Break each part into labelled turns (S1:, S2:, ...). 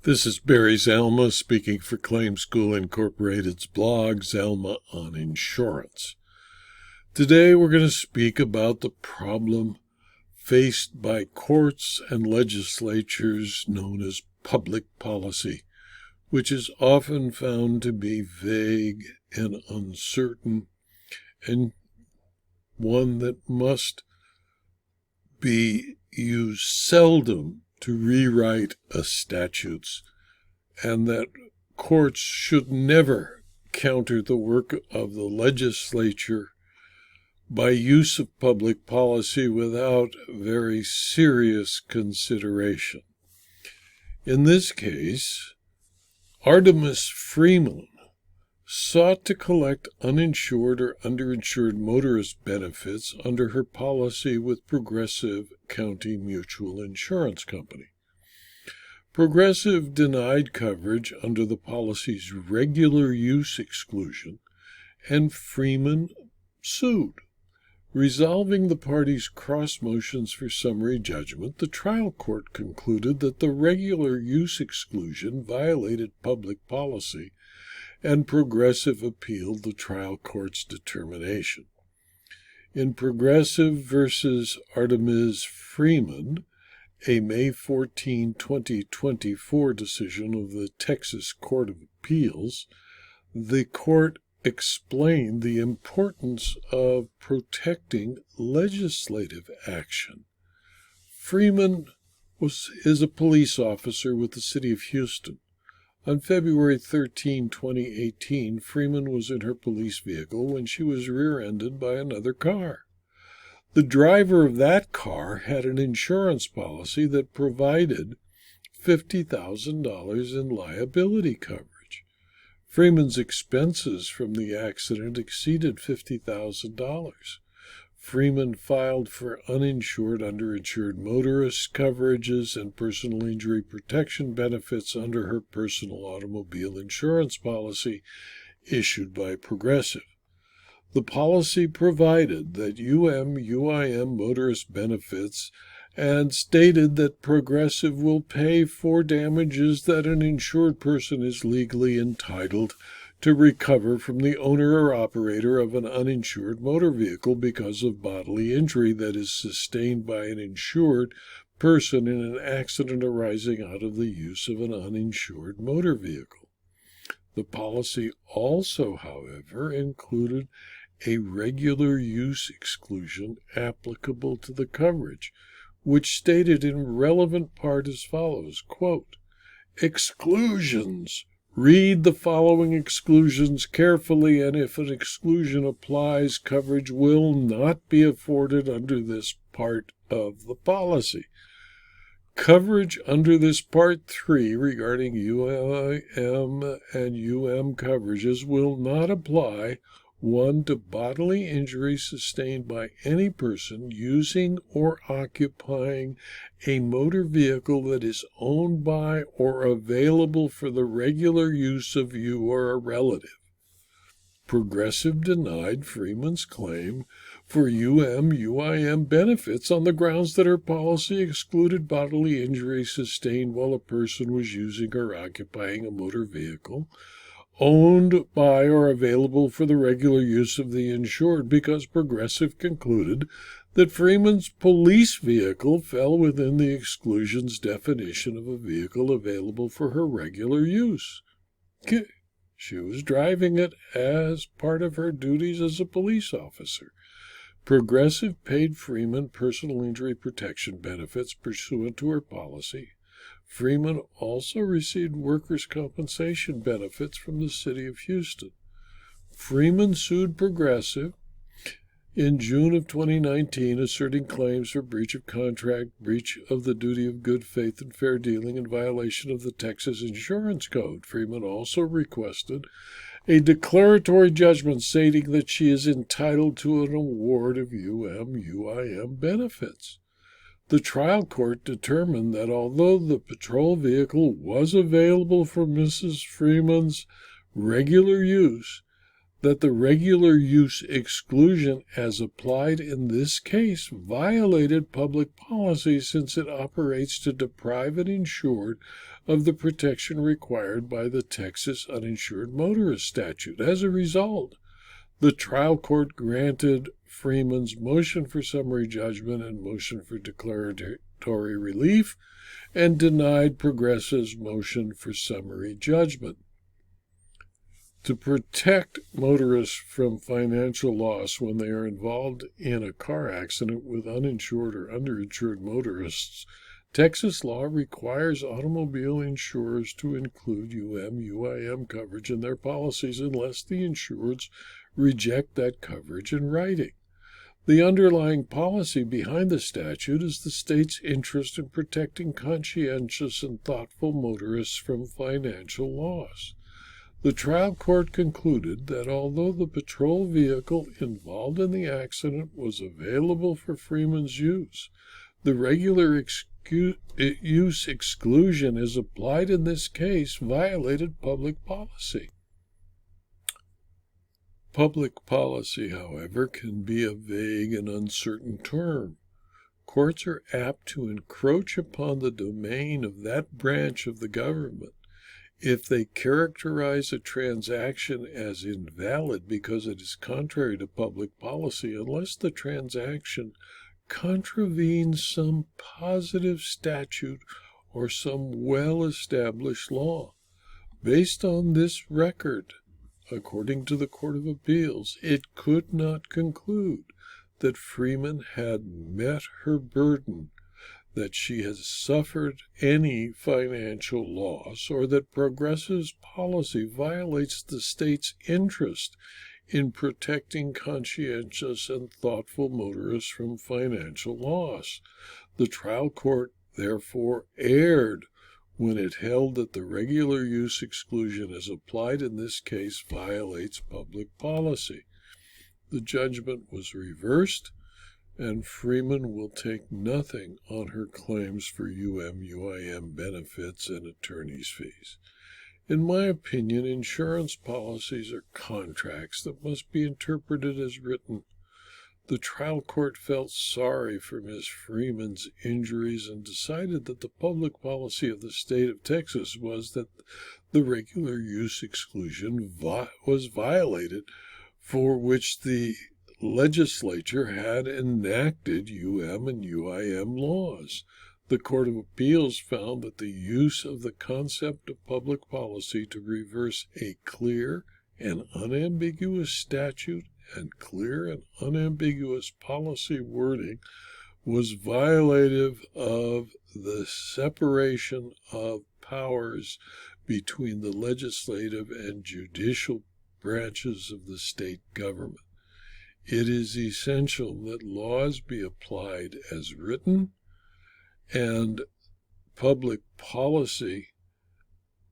S1: This is Barry Zalma speaking for Claim School Incorporated's blog, Zalma on Insurance. Today we're going to speak about the problem faced by courts and legislatures known as public policy, which is often found to be vague and uncertain, and one that must be used seldom to rewrite statutes, and that courts should never counter the work of the legislature by use of public policy without very serious consideration. In this case, Artemiz Freeman sought to collect uninsured or underinsured motorist benefits under her policy with Progressive County Mutual Insurance Company. Progressive denied coverage under the policy's regular use exclusion, and Freeman sued. Resolving the parties' cross motions for summary judgment, the trial court concluded that the regular use exclusion violated public policy, and Progressive appealed the trial court's determination. In Progressive versus Artemiz Freeman, a May 14, 2024 decision of the Texas Court of Appeals, the court explained the importance of protecting legislative action. Freeman is a police officer with the city of Houston. On February 13, 2018, Freeman was in her police vehicle when she was rear-ended by another car. The driver of that car had an insurance policy that provided $50,000 in liability coverage. Freeman's expenses from the accident exceeded $50,000. Freeman filed for uninsured, underinsured motorist coverages and personal injury protection benefits under her personal automobile insurance policy issued by Progressive. The policy provided that UIM motorist benefits and stated that Progressive will pay for damages that an insured person is legally entitled to recover from the owner or operator of an uninsured motor vehicle because of bodily injury that is sustained by an insured person in an accident arising out of the use of an uninsured motor vehicle. The policy also, however, included a regular use exclusion applicable to the coverage, which stated in relevant part as follows, quote, "Exclusions. Read the following exclusions carefully, and if an exclusion applies, coverage will not be afforded under this part of the policy. Coverage under this Part 3 regarding UIM and UM coverages will not apply, 1, to bodily injury sustained by any person using or occupying a motor vehicle that is owned by or available for the regular use of you or a relative." Progressive denied Freeman's claim for UIM benefits on the grounds that her policy excluded bodily injury sustained while a person was using or occupying a motor vehicle owned by or available for the regular use of the insured, because Progressive concluded that Freeman's police vehicle fell within the exclusion's definition of a vehicle available for her regular use. She was driving it as part of her duties as a police officer. Progressive paid Freeman personal injury protection benefits pursuant to her policy. Freeman also received workers' compensation benefits from the city of Houston. Freeman sued Progressive in June of 2019, asserting claims for breach of contract, breach of the duty of good faith and fair dealing, and violation of the Texas Insurance Code. Freeman also requested a declaratory judgment stating that she is entitled to an award of UIM benefits. The trial court determined that although the patrol vehicle was available for Mrs. Freeman's regular use, that the regular use exclusion as applied in this case violated public policy, since it operates to deprive an insured of the protection required by the Texas uninsured motorist statute. As a result, the trial court granted Freeman's motion for summary judgment and motion for declaratory relief and denied Progressive's motion for summary judgment. To protect motorists from financial loss when they are involved in a car accident with uninsured or underinsured motorists, Texas law requires automobile insurers to include UM/UIM coverage in their policies unless the insureds reject that coverage in writing. The underlying policy behind the statute is the state's interest in protecting conscientious and thoughtful motorists from financial loss. The trial court concluded that although the patrol vehicle involved in the accident was available for Freeman's use, the regular use exclusion as applied in this case violated public policy. Public policy, however, can be a vague and uncertain term. Courts are apt to encroach upon the domain of that branch of the government if they characterize a transaction as invalid because it is contrary to public policy unless the transaction contravenes some positive statute or some well-established law. Based on this record, according to the Court of Appeals, it could not conclude that Freeman had met her burden, that she has suffered any financial loss, or that Progressive's policy violates the state's interest in protecting conscientious and thoughtful motorists from financial loss. The trial court therefore erred when it held that the regular use exclusion as applied in this case violates public policy. The judgment was reversed, and Freeman will take nothing on her claims for UM/UIM benefits and attorney's fees. In my opinion, insurance policies are contracts that must be interpreted as written. The trial court felt sorry for Ms. Freeman's injuries and decided that the public policy of the state of Texas was that the regular use exclusion was violated, for which the Legislature had enacted UM and UIM laws. The Court of Appeals found that the use of the concept of public policy to reverse a clear and unambiguous statute and clear and unambiguous policy wording was violative of the separation of powers between the legislative and judicial branches of the state government. It is essential that laws be applied as written, and public policy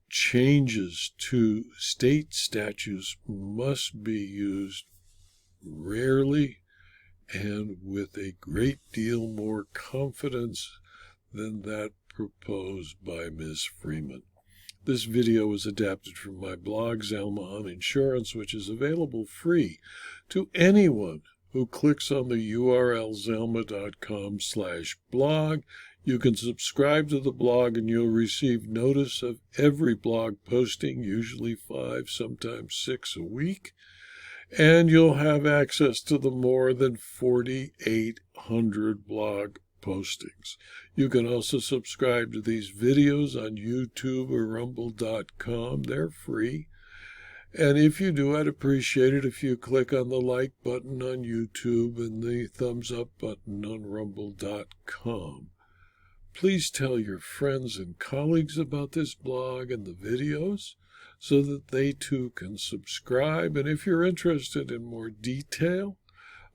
S1: changes to state statutes must be used rarely and with a great deal more confidence than that proposed by Ms. Freeman. This video was adapted from my blog, Zelma on Insurance, which is available free to anyone who clicks on the URL zelma.com/blog. You can subscribe to the blog and you'll receive notice of every blog posting, usually 5, sometimes 6 a week. And you'll have access to the more than 4,800 blog postings. You can also subscribe to these videos on YouTube or rumble.com. They're free. And if you do, I'd appreciate it if you click on the like button on YouTube and the thumbs up button on rumble.com. Please tell your friends and colleagues about this blog and the videos so that they too can subscribe. And if you're interested in more detail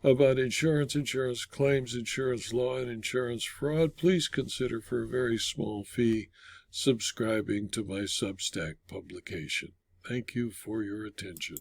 S1: about insurance, insurance claims, insurance law, and insurance fraud, please consider for a very small fee subscribing to my Substack publication. Thank you for your attention.